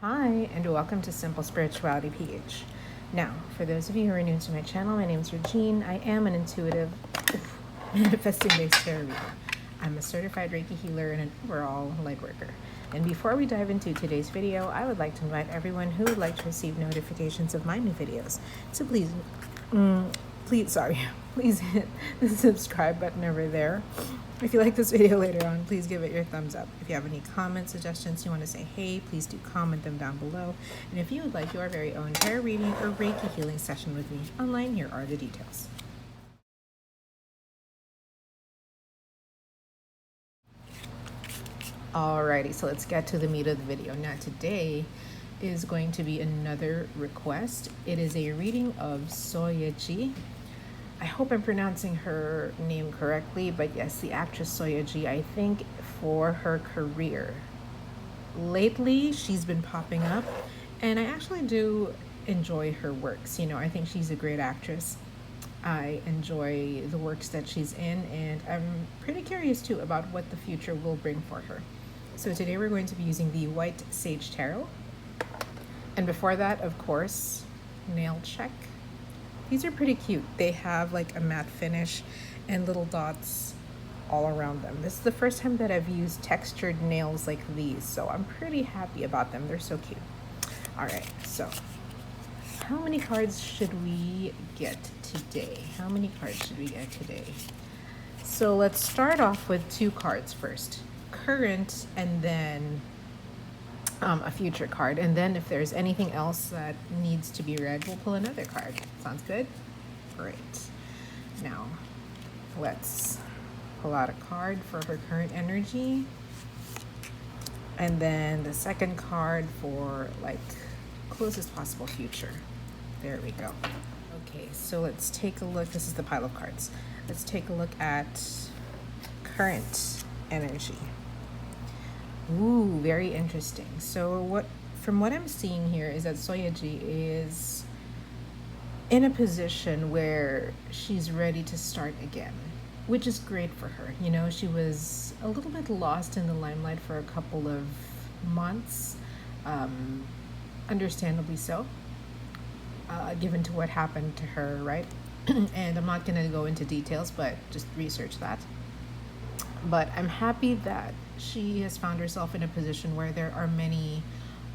Hi, and welcome to SimpleSpiritualityPH. Now, for those of you who are new to my channel, my name is Regine. I am an intuitive, manifesting-based tarot reader. I'm a certified Reiki healer and an overall lightworker. And before we dive into today's video, I would like to invite everyone who would like to receive notifications of my new videos. So please hit the subscribe button over there. If you like this video later on, please give it your thumbs up. If you have any comments, suggestions, you want to say hey, please do comment them down below. And if you would like your very own tarot reading or Reiki healing session with me online, here are the details. Alrighty, so let's get to the meat of the video. Now today is going to be another request. It is a reading of Seo Yea. I hope I'm pronouncing her name correctly, but yes, the actress Seo Yea, I think for her career. Lately, she's been popping up, and I actually do enjoy her works. You know, I think she's a great actress. I enjoy the works that she's in, and I'm pretty curious too about what the future will bring for her. So today we're going to be using the White Sage Tarot. And before that, of course, nail check. These are pretty cute. They have like a matte finish and little dots all around them. This is the first time that I've used textured nails like these, so I'm pretty happy about them. They're so cute. All right, so how many cards should we get today? How many cards should we get today? So let's start off with two cards first. Current and then a future card, and then if there's anything else that needs to be read, we'll pull another card. Sounds good? Great. Now let's pull out a card for her current energy, and then the second card for like closest possible future. There we go. Okay, so let's take a look. This is the pile of cards. Let's take a look at current energy. Ooh, very interesting. So from what I'm seeing here is that Seo Yea is in a position where she's ready to start again, which is great for her. You know, she was a little bit lost in the limelight for a couple of months, understandably so, given to what happened to her, right? And I'm not going to go into details, but just research that. But I'm happy that she has found herself in a position where there are many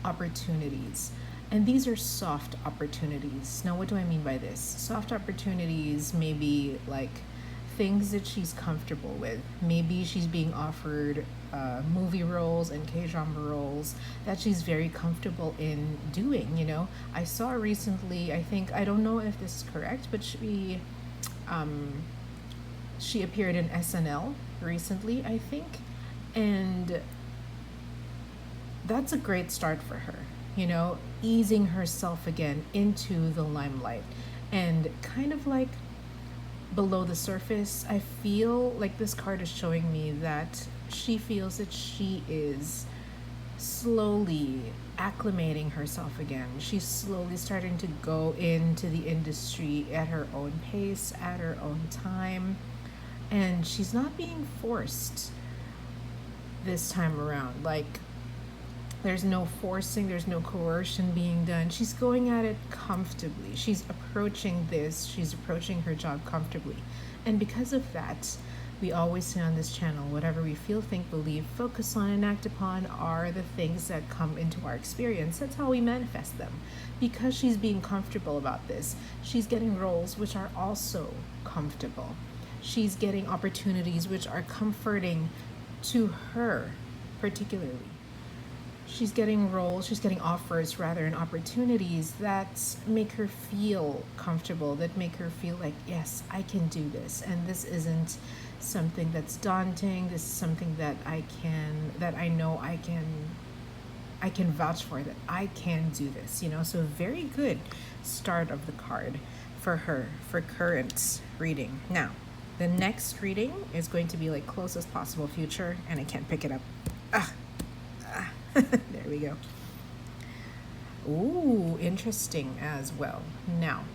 opportunities. And these are soft opportunities. Now, what do I mean by this? Soft opportunities may be like things that she's comfortable with. Maybe she's being offered movie roles and K-drama roles that she's very comfortable in doing, you know? I saw recently, I don't know if this is correct, but she appeared in SNL recently, I think, and that's a great start for her, you know, easing herself again into the limelight. And kind of like below the surface, I feel like this card is showing me that she feels that she is slowly acclimating herself again. She's slowly starting to go into the industry at her own pace, at her own time. And she's not being forced this time around. Like, there's no forcing, there's no coercion being done. She's going at it comfortably. She's approaching her job comfortably. And because of that, we always say on this channel, whatever we feel, think, believe, focus on, and act upon are the things that come into our experience. That's how we manifest them. Because she's being comfortable about this, she's getting roles which are also comfortable. She's getting opportunities which are comforting to her particularly. She's getting offers rather, and opportunities that make her feel comfortable, that make her feel like, yes, I can do this. And this isn't something that's daunting. This is something that I know I can vouch for, that I can do this, you know? So a very good start of the card for her, for current reading. Now, the next reading is going to be like closest possible future, and I can't pick it up. There we go. Ooh, interesting as well. Now,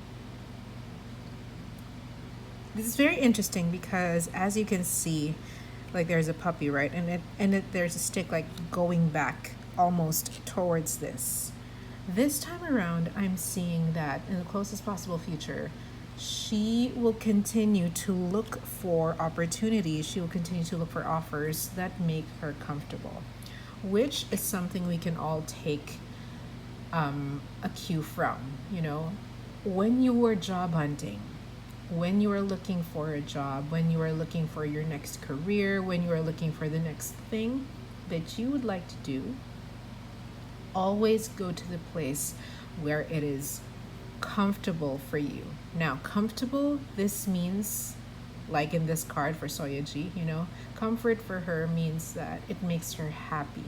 this is very interesting because, as you can see, like there's a puppy, right? And there's a stick like going back almost towards this. This time around, I'm seeing that in the closest possible future, she will continue to look for opportunities. She will continue to look for offers that make her comfortable, which is something we can all take a cue from. When you are job hunting, when you are looking for a job, when you are looking for your next career, when you are looking for the next thing that you would like to do, always go to the place where it is comfortable for you. Now, comfortable, this means, like in this card for Seo Yea, comfort for her means that it makes her happy.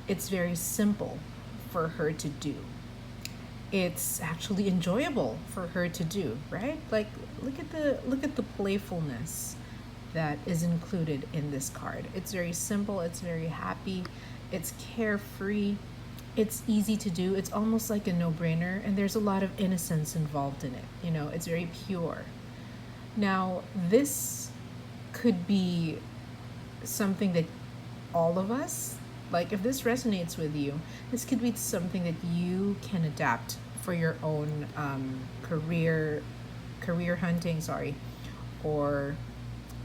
It's very simple for her to do. It's actually enjoyable for her to do, right? Like, look at the playfulness that is included in this card. It's very simple, it's very happy, it's carefree, it's easy to do. It's almost like a no-brainer, and there's a lot of innocence involved in it. It's very pure. Now, this could be something that all of us, like if this resonates with you, this could be something that you can adapt for your own career hunting, or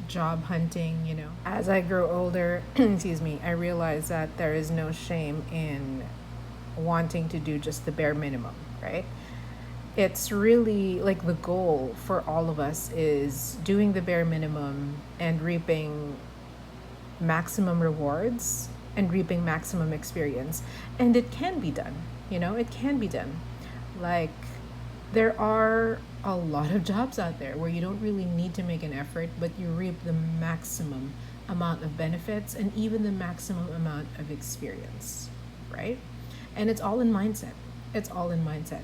job hunting. As I grow older, excuse me, I realize that there is no shame in wanting to do just the bare minimum, right? It's really like the goal for all of us is doing the bare minimum and reaping maximum rewards and reaping maximum experience. And it can be done, it can be done. Like, there are a lot of jobs out there where you don't really need to make an effort, but you reap the maximum amount of benefits and even the maximum amount of experience, right? And it's all in mindset. It's all in mindset.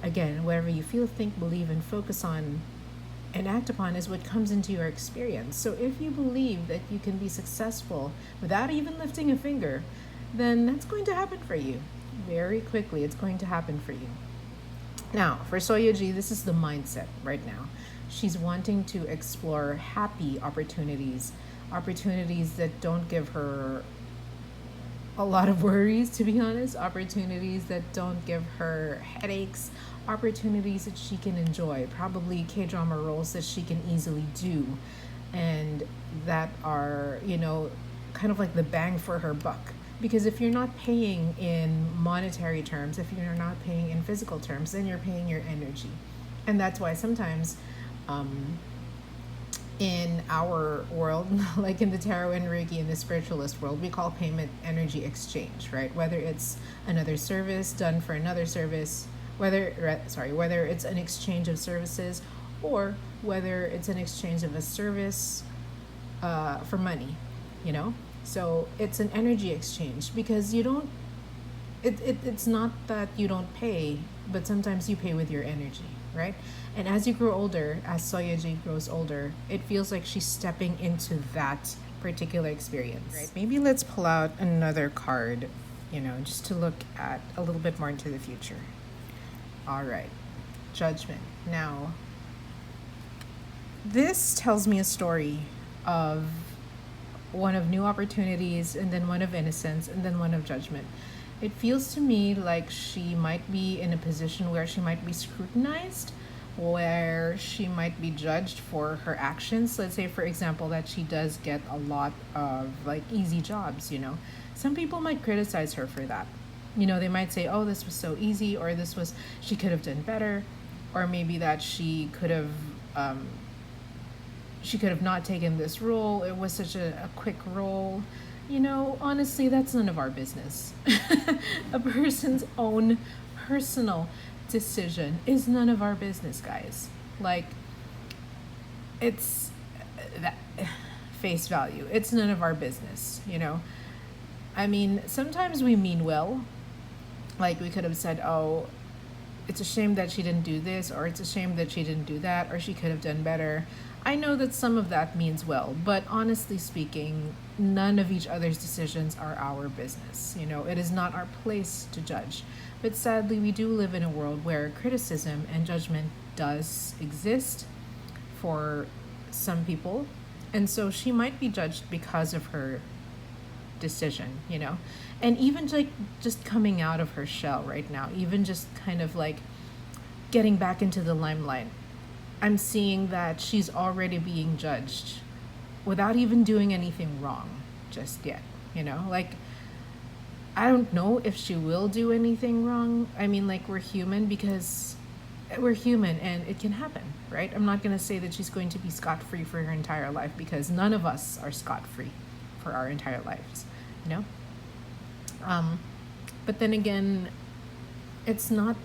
Again, whatever you feel, think, believe, and focus on and act upon is what comes into your experience. So if you believe that you can be successful without even lifting a finger, then that's going to happen for you. Very quickly, it's going to happen for you. Now, for Seo Yea, this is the mindset right now. She's wanting to explore happy opportunities that don't give her a lot of worries, to be honest, opportunities that don't give her headaches, opportunities that she can enjoy, probably K-drama roles that she can easily do, and that are, kind of like the bang for her buck. Because if you're not paying in monetary terms, if you're not paying in physical terms, then you're paying your energy. And that's why sometimes in our world, like in the tarot and Reiki and the spiritualist world, we call payment energy exchange, right? Whether it's another service done for another service, whether it's an exchange of services, or whether it's an exchange of a service for money, So it's an energy exchange, because it's not that you don't pay, but sometimes you pay with your energy, right? And as you grow older, as Seo Yea grows older, it feels like she's stepping into that particular experience. Right? Maybe let's pull out another card, just to look at a little bit more into the future. All right, Judgment. Now, this tells me a story of one of new opportunities, and then one of innocence, and then one of judgment. It feels to me like she might be in a position where she might be scrutinized, where she might be judged for her actions. Let's say, for example, that she does get a lot of easy jobs, Some people might criticize her for that. They might say, oh, this was so easy, or she could have done better, or maybe that she could have not taken this role. It was such a quick role. Honestly, that's none of our business. A person's own personal decision is none of our business, guys. It's that face value. It's none of our business, I mean, sometimes we mean well. We could have said, oh, it's a shame that she didn't do this, or it's a shame that she didn't do that, or she could have done better. I know that some of that means well, but honestly speaking, none of each other's decisions are our business. It is not our place to judge. But sadly, we do live in a world where criticism and judgment does exist for some people. And so she might be judged because of her decision, you know? And even like just coming out of her shell right now, even just kind of like getting back into the limelight, I'm seeing that she's already being judged without even doing anything wrong just yet, you know? Like, I don't know if she will do anything wrong. I mean, like, we're human because we're human and it can happen, right? I'm not going to say that she's going to be scot-free for her entire life, because none of us are scot-free for our entire lives, you know? But then again, it's not.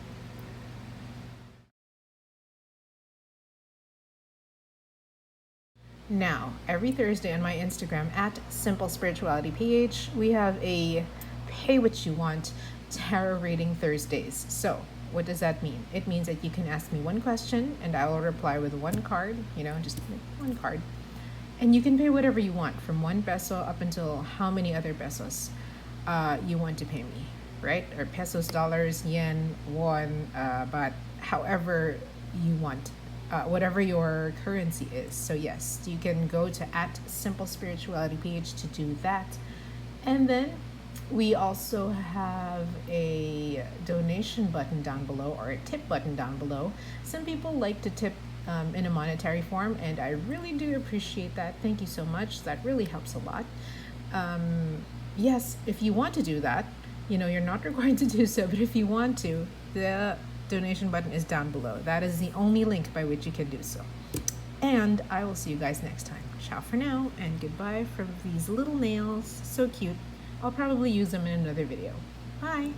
Now, every Thursday on my Instagram at SimpleSpiritualityPH, we have a pay what you want tarot reading Thursdays. So, what does that mean? It means that you can ask me one question and I will reply with one card, you know, just one card. And you can pay whatever you want, from 1 peso up until how many other pesos you want to pay me, right? Or pesos, dollars, yen, won, baht, however you want. Whatever your currency is. So yes, you can go to at SimpleSpiritualityPH to do that. And then we also have a donation button down below, or a tip button down below. Some people like to tip in a monetary form, and I really do appreciate that. Thank you so much. That really helps a lot. Yes, if you want to do that, you know, you're not required to do so, but if you want to, the donation button is down below. That is the only link by which you can do so. And I will see you guys next time. Ciao for now, and goodbye from these little nails. So cute. I'll probably use them in another video. Bye.